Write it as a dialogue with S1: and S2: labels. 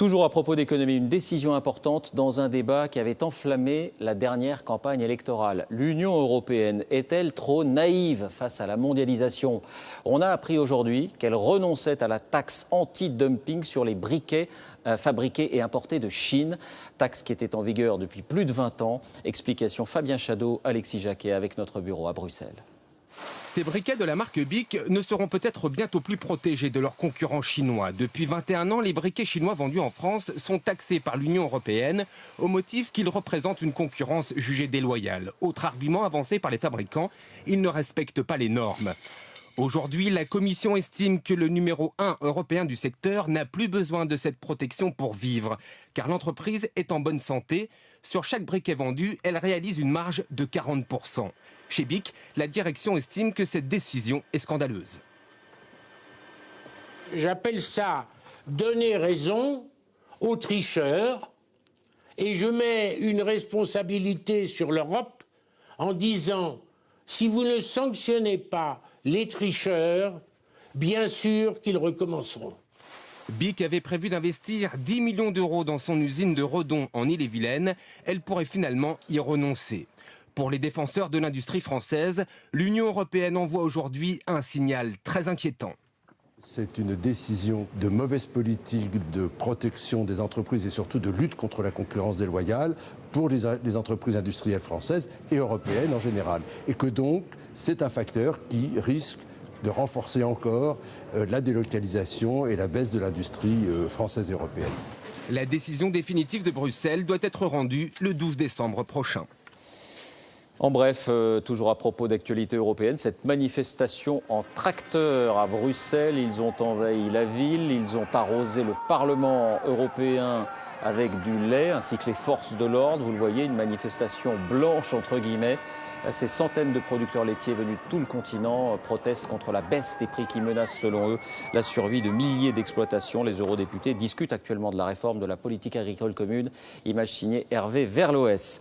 S1: Toujours à propos d'économie, une décision importante dans un débat qui avait enflammé la dernière campagne électorale. L'Union européenne est-elle trop naïve face à la mondialisation? On a appris aujourd'hui qu'elle renonçait à la taxe anti-dumping sur les briquets fabriqués et importés de Chine, taxe qui était en vigueur depuis plus de 20 ans. Explication Fabien Chadeau, Alexis Jacquet avec notre bureau à Bruxelles.
S2: Ces briquets de la marque Bic ne seront peut-être bientôt plus protégés de leurs concurrents chinois. Depuis 21 ans, les briquets chinois vendus en France sont taxés par l'Union européenne au motif qu'ils représentent une concurrence jugée déloyale. Autre argument avancé par les fabricants, ils ne respectent pas les normes. Aujourd'hui, la Commission estime que le numéro 1 européen du secteur n'a plus besoin de cette protection pour vivre, car l'entreprise est en bonne santé. Sur chaque briquet vendu, elle réalise une marge de 40%. Chez Bic, la direction estime que cette décision est scandaleuse.
S3: J'appelle ça donner raison aux tricheurs et je mets une responsabilité sur l'Europe en disant si vous ne sanctionnez pas les tricheurs, bien sûr qu'ils recommenceront.
S2: Bic avait prévu d'investir 10 millions d'euros dans son usine de Redon en Ille-et-Vilaine. Elle pourrait finalement y renoncer. Pour les défenseurs de l'industrie française, l'Union européenne envoie aujourd'hui un signal très inquiétant.
S4: C'est une décision de mauvaise politique de protection des entreprises et surtout de lutte contre la concurrence déloyale pour les entreprises industrielles françaises et européennes en général. Et que donc, c'est un facteur qui risque de renforcer encore la délocalisation et la baisse de l'industrie française et européenne.
S2: La décision définitive de Bruxelles doit être rendue le 12 décembre prochain.
S1: En bref, toujours à propos d'actualité européenne, cette manifestation en tracteur à Bruxelles, ils ont envahi la ville, ils ont arrosé le Parlement européen avec du lait, ainsi que les forces de l'ordre. Vous le voyez, une manifestation blanche entre guillemets. Ces centaines de producteurs laitiers venus de tout le continent protestent contre la baisse des prix qui menace, selon eux, la survie de milliers d'exploitations. Les eurodéputés discutent actuellement de la réforme de la politique agricole commune. Image signée Hervé Verloès.